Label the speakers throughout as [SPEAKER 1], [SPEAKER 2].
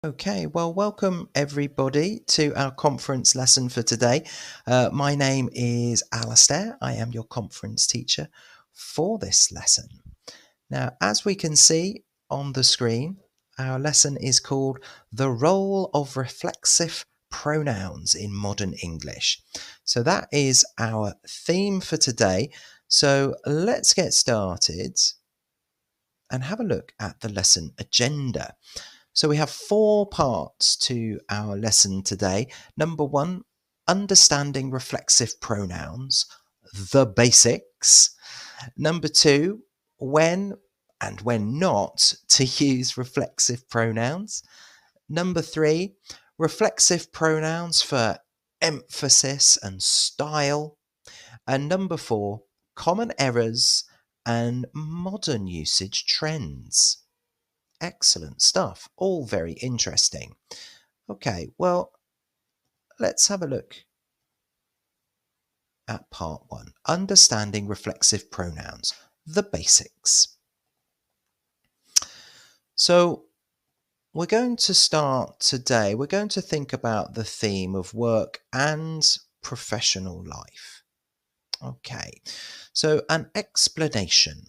[SPEAKER 1] Okay, well, welcome everybody to our conference lesson for today. My name is Alastair. I am your conference teacher for this lesson. Now, as we can see on the screen, our lesson is called The Role of Reflexive Pronouns in Modern English. So that is our theme for today. So let's get started and have a look at the lesson agenda. So we have 4 parts to our lesson today. Number 1, understanding reflexive pronouns, the basics. Number 2, when and when not to use reflexive pronouns. Number 3, reflexive pronouns for emphasis and style. And number 4, common errors and modern usage trends. Excellent stuff. All very interesting. Okay, well, let's have a look at part 1. Understanding reflexive pronouns, the basics. So we're going to start today. We're going to think about the theme of work and professional life. Okay, so an explanation.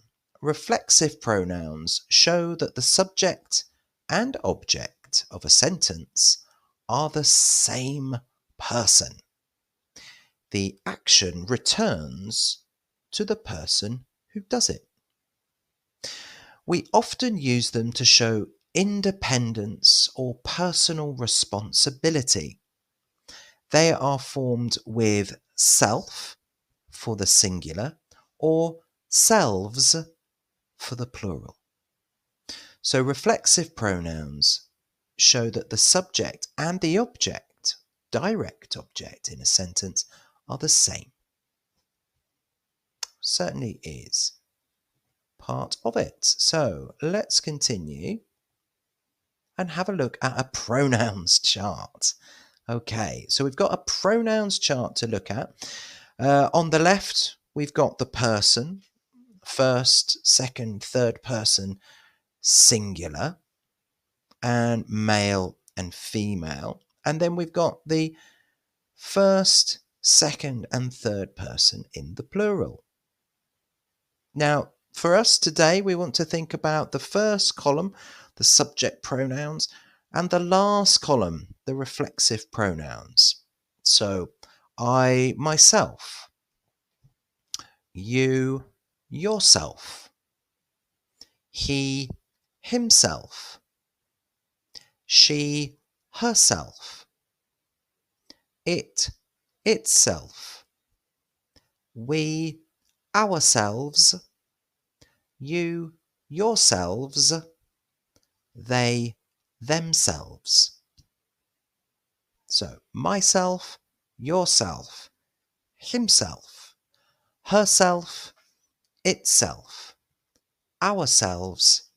[SPEAKER 1] Reflexive pronouns show that the subject and object of a sentence are the same person. The action returns to the person who does it. We often use them to show independence or personal responsibility. They are formed with self for the singular or selves for the plural. So reflexive pronouns show that the subject and the object, direct object in a sentence, are the same. Certainly is part of it. So let's continue and have a look at a pronouns chart. Okay, so we've got a pronouns chart to look at. On the left, we've got the person, first, second, third person, singular, and male and female. And then we've got the first, second, and third person in the plural. Now, for us today, we want to think about the first column, the subject pronouns, and the last column, the reflexive pronouns. So, I, myself, you, yourself, he, himself, she, herself, it, itself, we, ourselves, you, yourselves, they, themselves. So, myself, yourself, himself, herself, itself, ourselves,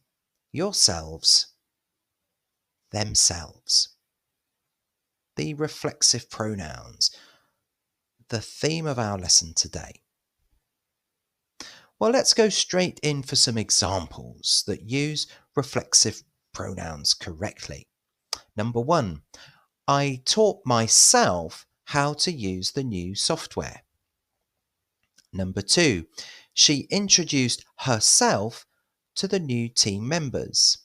[SPEAKER 1] yourselves, themselves. The reflexive pronouns, the theme of our lesson today. Well, let's go straight in for some examples that use reflexive pronouns correctly. Number 1, I taught myself how to use the new software. Number 2, she introduced herself to the new team members.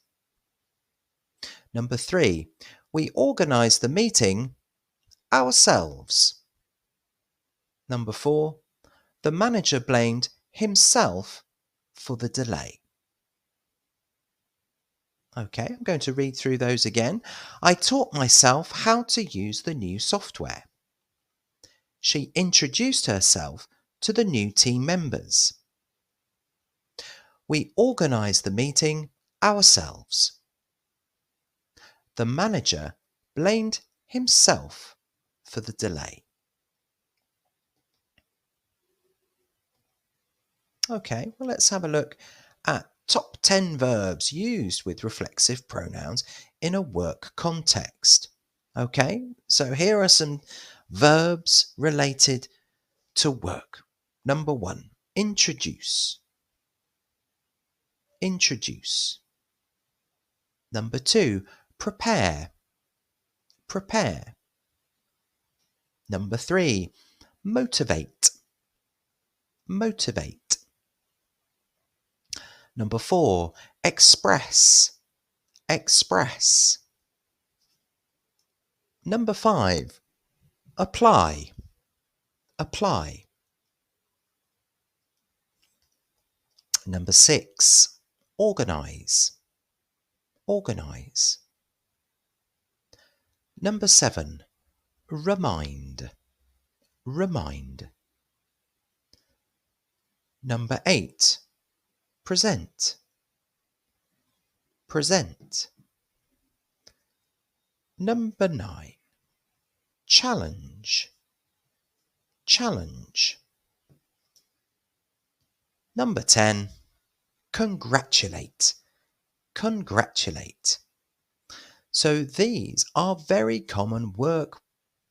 [SPEAKER 1] Number 3, we organised the meeting ourselves. Number 4, the manager blamed himself for the delay. Okay, I'm going to read through those again. I taught myself how to use the new software. She introduced herself to the new team members. We organised the meeting ourselves. The manager blamed himself for the delay. Okay, well, let's have a look at top 10 verbs used with reflexive pronouns in a work context. Okay, so here are some verbs related to work. Number 1, introduce. Introduce. Number 2, prepare. prepare. Number 3, motivate. Motivate. Number 4, express. Express. Number 5, apply. Apply. Number 6, organize. Organize. Number 7, remind. Remind. Number 8, present. Present. Number 9, challenge. Challenge. Number 10, congratulate. Congratulate. So these are very common work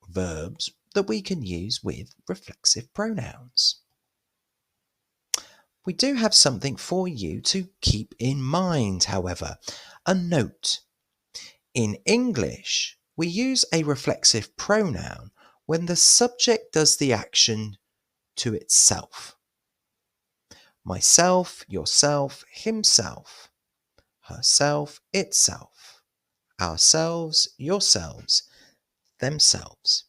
[SPEAKER 1] verbs that we can use with reflexive pronouns. We do have something for you to keep in mind, however, a note. In English, we use a reflexive pronoun when the subject does the action to itself. Myself, yourself, himself, herself, itself, ourselves, yourselves, themselves.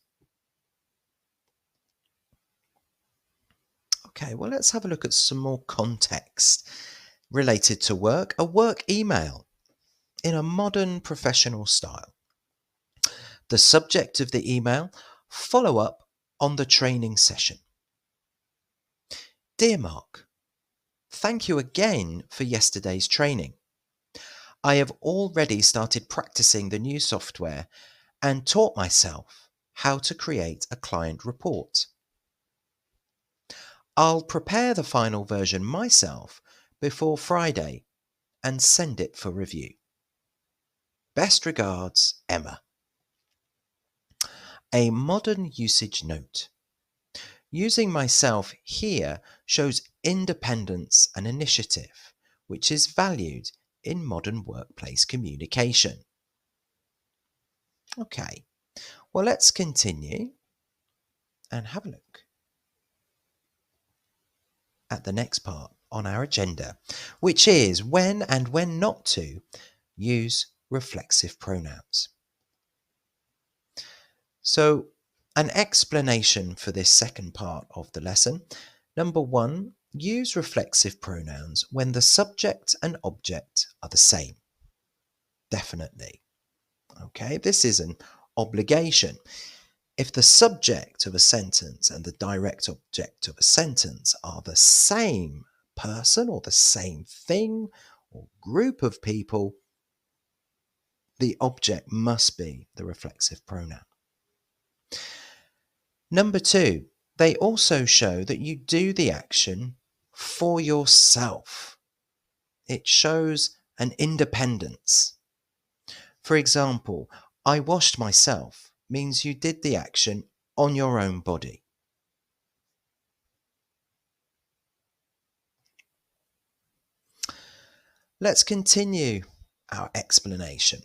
[SPEAKER 1] Okay, well, let's have a look at some more context related to work. A work email in a modern professional style. The subject of the email, follow up on the training session. Dear Mark, thank you again for yesterday's training. I have already started practicing the new software and taught myself how to create a client report. I'll prepare the final version myself before Friday and send it for review. Best regards, Emma. A modern usage note. Using myself here shows independence and initiative, which is valued in modern workplace communication. Okay, well, let's continue and have a look at the next part on our agenda, which is when and when not to use reflexive pronouns. So, an explanation for this second part of the lesson. Number 1, use reflexive pronouns when the subject and object are the same. Definitely. Okay, this is an obligation. If the subject of a sentence and the direct object of a sentence are the same person or the same thing or group of people, the object must be the reflexive pronoun. Number 2, they also show that you do the action for yourself. It shows an independence. For example, I washed myself means you did the action on your own body. Let's continue our explanation.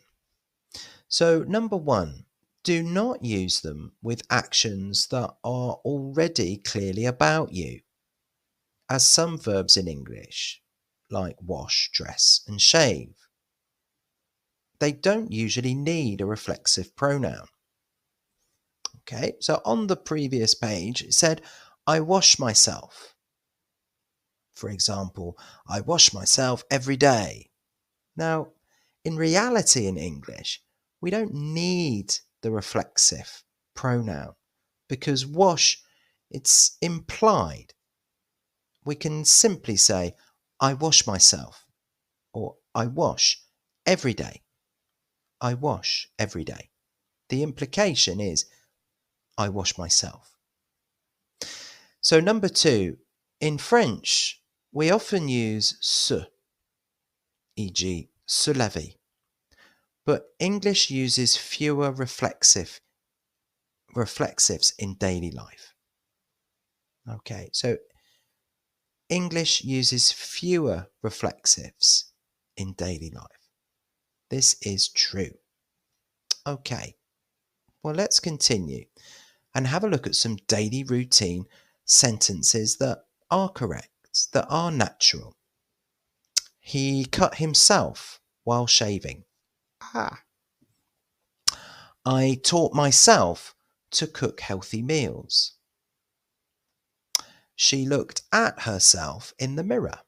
[SPEAKER 1] So, number 1, do not use them with actions that are already clearly about you, as some verbs in English, like wash, dress, and shave. They don't usually need a reflexive pronoun. Okay, so on the previous page, it said, I wash myself. For example, I wash myself every day. Now, in reality in English, we don't need the reflexive pronoun because wash, it's implied. We can simply say, I wash myself, or I wash every day. I wash every day. The implication is, I wash myself. So number 2, in French, we often use se, e.g. se laver, but English uses fewer reflexives in daily life. Okay, so English uses fewer reflexives in daily life. This is true. Okay. Well, let's continue and have a look at some daily routine sentences that are correct, that are natural. He cut himself while shaving. Ah. I taught myself to cook healthy meals. She looked at herself in the mirror.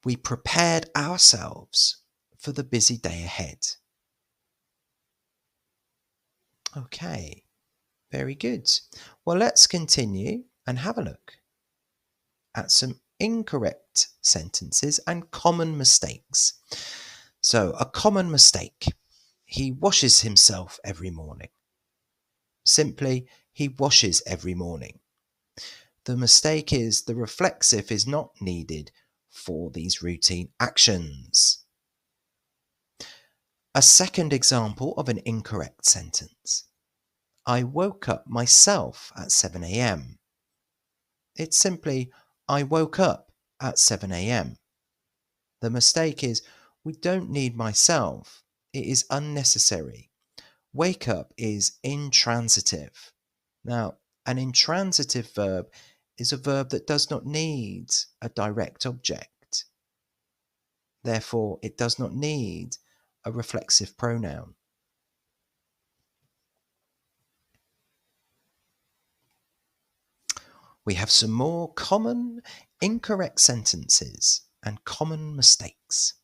[SPEAKER 1] We prepared ourselves for the busy day ahead. Okay, very good. Well, let's continue and have a look at some incorrect sentences and common mistakes. So, a common mistake. He washes himself every morning. Simply, he washes every morning. The mistake is the reflexive is not needed for these routine actions. A second example of an incorrect sentence. I woke up myself at 7 a.m. It's simply, I woke up at 7 a.m. The mistake is, we don't need myself. It is unnecessary. Wake up is intransitive. Now, an intransitive verb is a verb that does not need a direct object. Therefore, it does not need a reflexive pronoun. We have some more common incorrect sentences and common mistakes.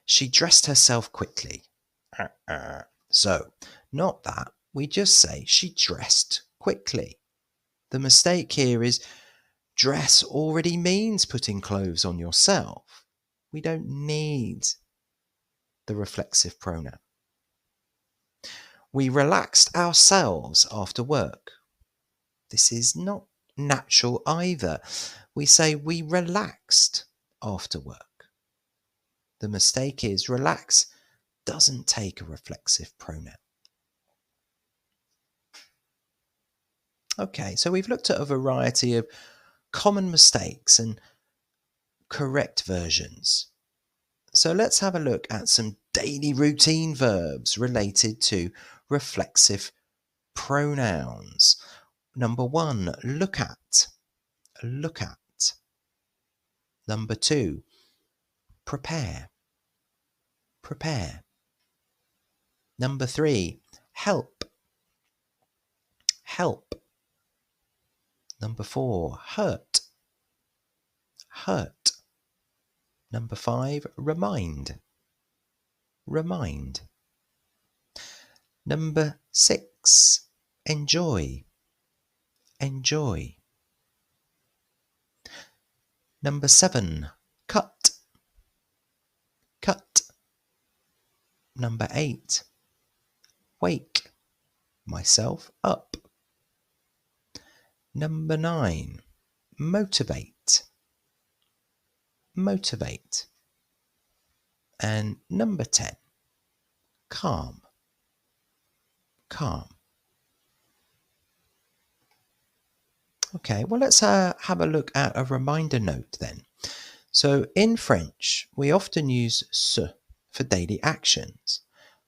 [SPEAKER 1] She dressed herself quickly. So, not that. We just say she dressed quickly. The mistake here is dress already means putting clothes on yourself. We don't need the reflexive pronoun. We relaxed ourselves after work. This is not natural either. We say we relaxed after work. The mistake is relax doesn't take a reflexive pronoun. Okay, so we've looked at a variety of common mistakes and correct versions. So let's have a look at some daily routine verbs related to reflexive pronouns. Number 1, look at. Look at. Number 2, prepare. Prepare. Number 3, help. Help. Number 4, hurt. Hurt. Number 5, remind. Remind. Number 6, enjoy. Enjoy. Number 7, cut. Cut. Number 8, wake myself up. Number 9, motivate. Motivate. And number 10, calm. Calm. Okay, well, let's have a look at a reminder note then. So in French, we often use se for daily actions,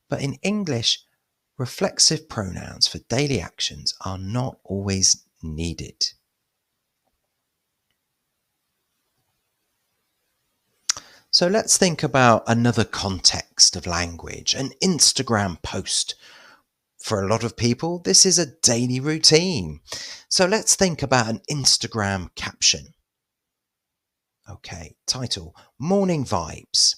[SPEAKER 1] but in English, reflexive pronouns for daily actions are not always needed. So let's think about another context of language, an Instagram post. For a lot of people, this is a daily routine. So let's think about an Instagram caption. Okay, title, Morning Vibes.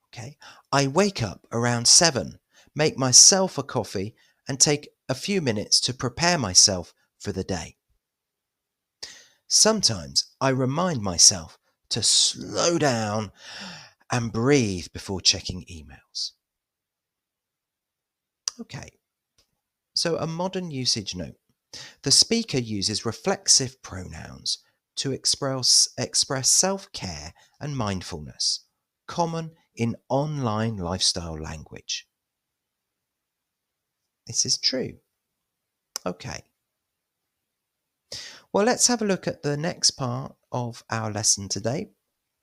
[SPEAKER 1] Okay, I wake up around 7, make myself a coffee and take a few minutes to prepare myself for the day. Sometimes I remind myself to slow down and breathe before checking emails. Okay, so a modern usage note. The speaker uses reflexive pronouns to express self-care and mindfulness, common in online lifestyle language. This is true. Okay. Well, let's have a look at the next part of our lesson today.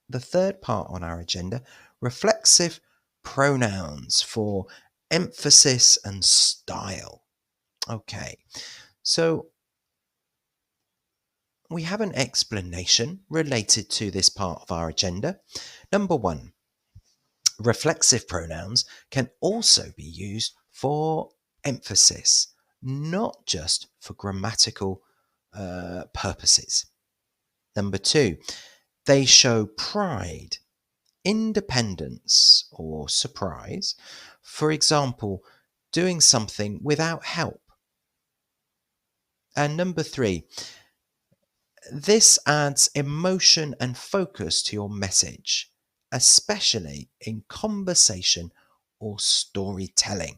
[SPEAKER 1] The third part on our agenda, reflexive pronouns for emphasis and style. Okay, so we have an explanation related to this part of our agenda. Number one, reflexive pronouns can also be used for emphasis, not just for grammatical purposes. Number two, they show pride, independence, or surprise. For example, doing something without help. And number three, this adds emotion and focus to your message, especially in conversation or storytelling.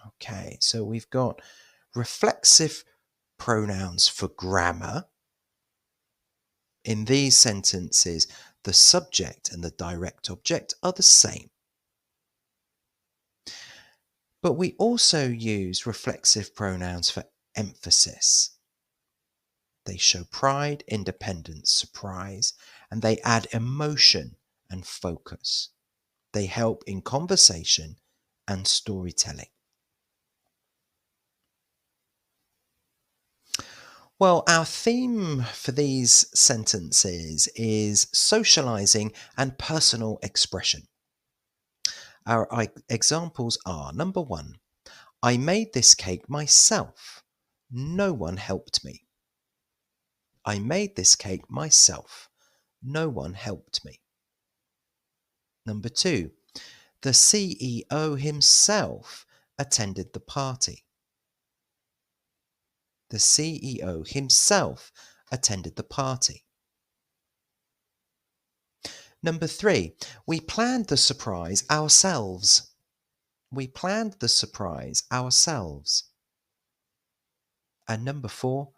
[SPEAKER 1] Okay, so we've got reflexive pronouns for grammar. In these sentences, the subject and the direct object are the same. But we also use reflexive pronouns for emphasis. They show pride, independence, surprise, and they add emotion and focus. They help in conversation and storytelling. Well, our theme for these sentences is socializing and personal expression. Our examples are, number one, I made this cake myself. No one helped me. I made this cake myself. No one helped me. Number two, the CEO himself attended the party. The CEO himself attended the party. Number three, we planned the surprise ourselves. We planned the surprise ourselves. And number four,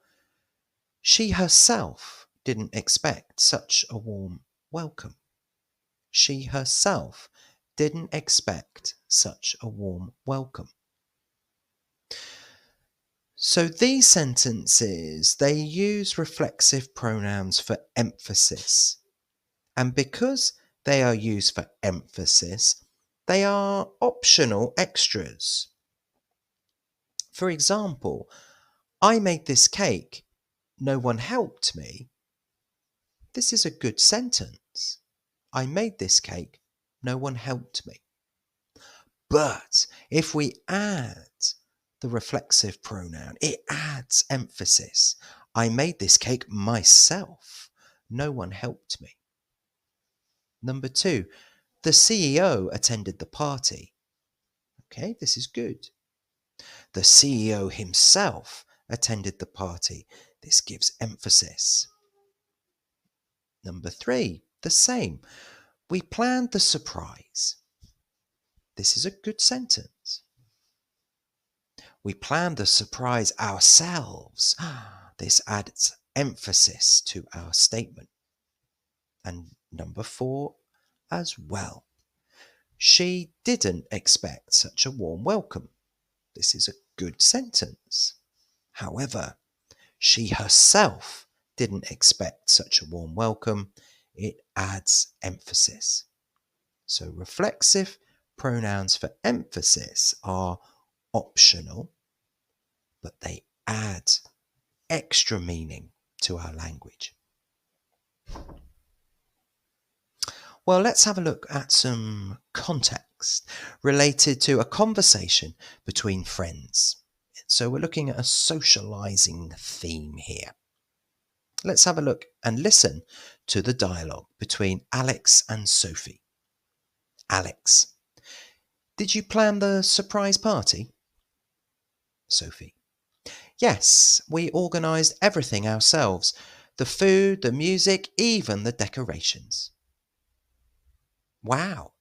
[SPEAKER 1] she herself didn't expect such a warm welcome. She herself didn't expect such a warm welcome. So these sentences, they use reflexive pronouns for emphasis. And because they are used for emphasis, they are optional extras. For example, I made this cake. No one helped me. This is a good sentence. I made this cake. No one helped me. But if we add the reflexive pronoun, it adds emphasis. I made this cake myself. No one helped me. Number two, the CEO attended the party. Okay, this is good. The CEO himself attended the party. This gives emphasis. Number three, the same. We planned the surprise. This is a good sentence. We planned the surprise ourselves. This adds emphasis to our statement. And number four as well. She didn't expect such a warm welcome. This is a good sentence. However, she herself didn't expect such a warm welcome. It adds emphasis. So reflexive pronouns for emphasis are optional, but they add extra meaning to our language. Well, let's have a look at some context related to a conversation between friends. So we're looking at a socializing theme here. Let's have a look and listen to the dialogue between Alex and Sophie. Alex: did you plan the surprise party? Sophie: yes, we organised everything ourselves. The food, the music, even the decorations. Wow.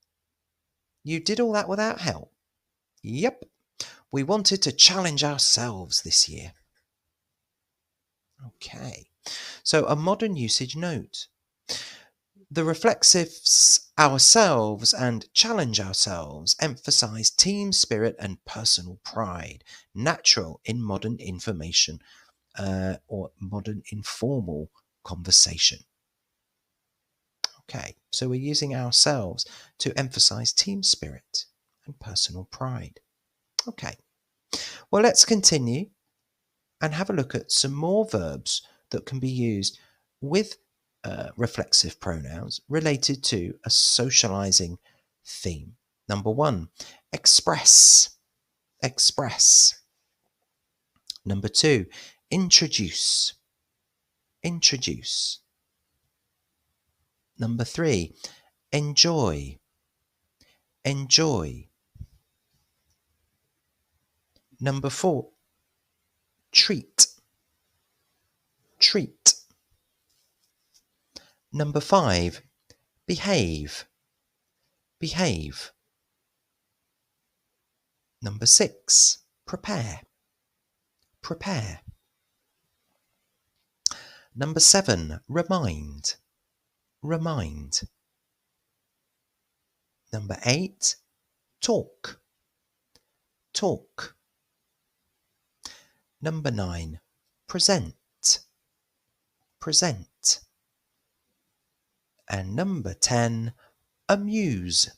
[SPEAKER 1] You did all that without help? Yep. We wanted to challenge ourselves this year. Okay. So a modern usage note. The reflexives ourselves and challenge ourselves emphasize team spirit and personal pride, natural in modern information or modern informal conversation. Okay, so we're using ourselves to emphasize team spirit and personal pride. Okay, well, let's continue and have a look at some more verbs that can be used with reflexive pronouns related to a socializing theme. Number 1, express. Express. Number 2, introduce. Introduce. Number 3, enjoy. Enjoy. Number 4, treat. Treat. Number 5, behave. Behave. Number 6, prepare. Prepare. Number 7, remind. Remind. Number 8, talk. Talk. Number 9, present. Present. And number 10, amuse.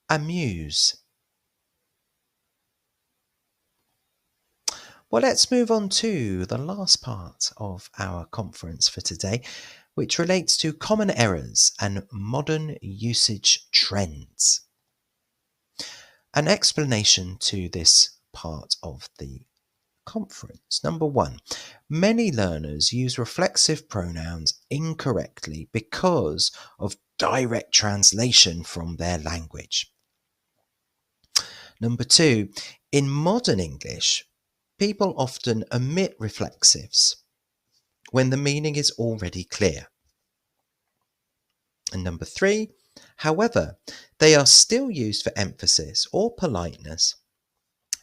[SPEAKER 1] Amuse. Well, let's move on to the last part of our conference for today, which relates to common errors and modern usage trends. An explanation to this part of the conference. Number 1, many learners use reflexive pronouns incorrectly because of direct translation from their language. Number 2, in modern English, people often omit reflexives when the meaning is already clear. And number 3, however, they are still used for emphasis or politeness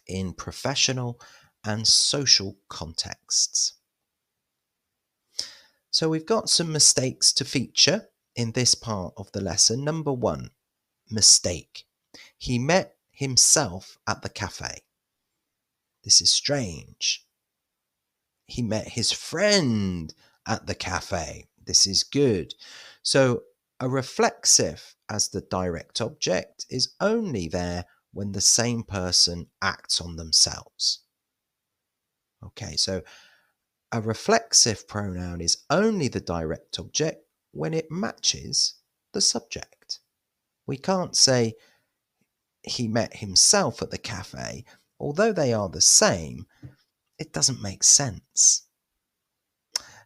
[SPEAKER 1] in professional and social contexts. So we've got some mistakes to feature in this part of the lesson. Number 1, mistake. He met himself at the cafe. This is strange. He met his friend at the cafe. This is good. So a reflexive as the direct object is only there when the same person acts on themselves. Okay, so a reflexive pronoun is only the direct object when it matches the subject. We can't say he met himself at the cafe. Although they are the same, it doesn't make sense.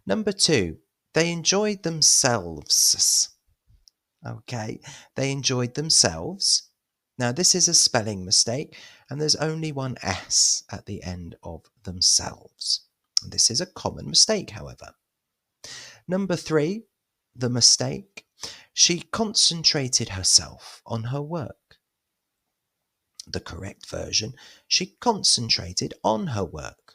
[SPEAKER 1] Number 2, they enjoyed themselves. Okay, they enjoyed themselves. Now this is a spelling mistake and there's only one S at the end of themselves. This is a common mistake, however. Number 3, the mistake. She concentrated herself on her work. The correct version, she concentrated on her work.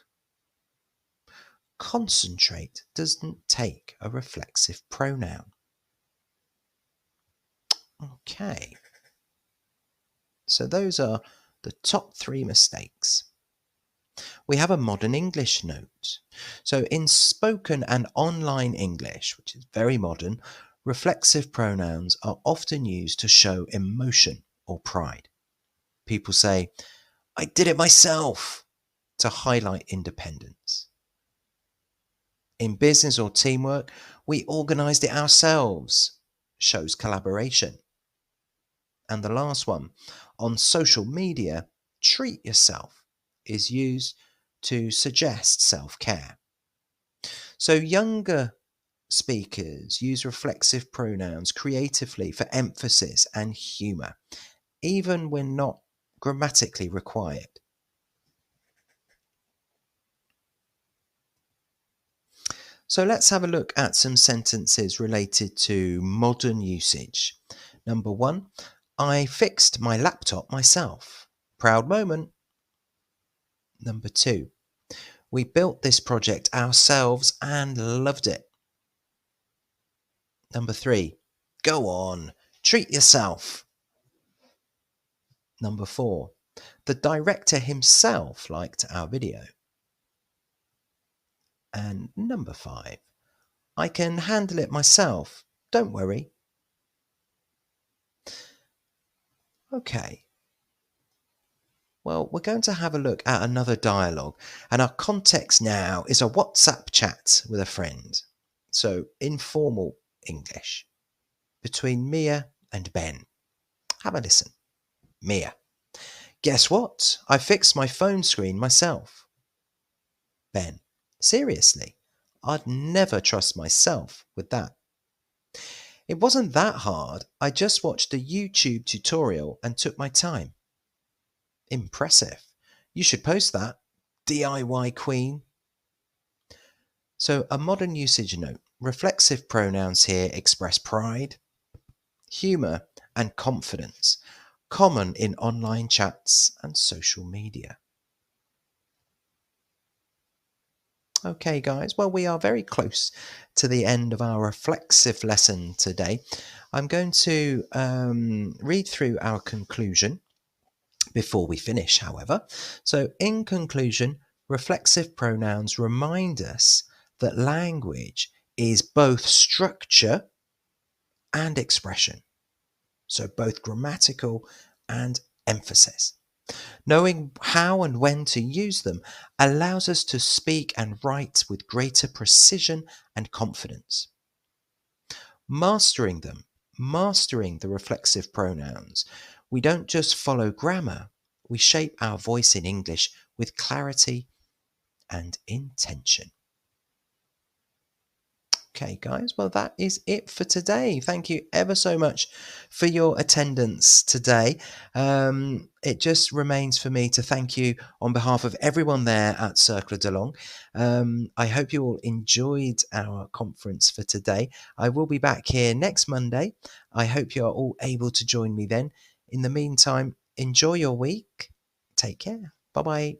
[SPEAKER 1] Concentrate doesn't take a reflexive pronoun. Okay. So those are the top 3 mistakes. We have a modern English note. So in spoken and online English, which is very modern, reflexive pronouns are often used to show emotion or pride. People say, I did it myself, to highlight independence. In business or teamwork, we organised it ourselves, shows collaboration. And the last one, on social media, treat yourself is used to suggest self-care. So younger speakers use reflexive pronouns creatively for emphasis and humour, even when not grammatically required. So let's have a look at some sentences related to modern usage. Number 1, I fixed my laptop myself. Proud moment. Number 2, we built this project ourselves and loved it. Number 3, go on, treat yourself. Number 4, the director himself liked our video. And number 5, I can handle it myself, don't worry. Okay. Well, we're going to have a look at another dialogue, and our context now is a WhatsApp chat with a friend. So, informal English between Mia and Ben. Have a listen. Mia: guess what? I fixed my phone screen myself. Ben: seriously? I'd never trust myself with that. It wasn't that hard. I just watched a YouTube tutorial and took my time. Impressive. You should post that. DIY queen. So, a modern usage note. Reflexive pronouns here express pride, humour, and confidence, common in online chats and social media. Okay, guys, well, we are very close to the end of our reflexive lesson today. I'm going to read through our conclusion before we finish, however. So, in conclusion, reflexive pronouns remind us that language is both structure and expression, so both grammatical and emphasis. Knowing how and when to use them allows us to speak and write with greater precision and confidence. Mastering them, mastering the reflexive pronouns, we don't just follow grammar, we shape our voice in English with clarity and intention. Okay, guys, well, that is it for today. Thank you ever so much for your attendance today. It just remains for me to thank you on behalf of everyone there at Cercle de Langue. I hope you all enjoyed our conference for today. I will be back here next Monday. I hope you are all able to join me then. In the meantime, enjoy your week. Take care. Bye-bye.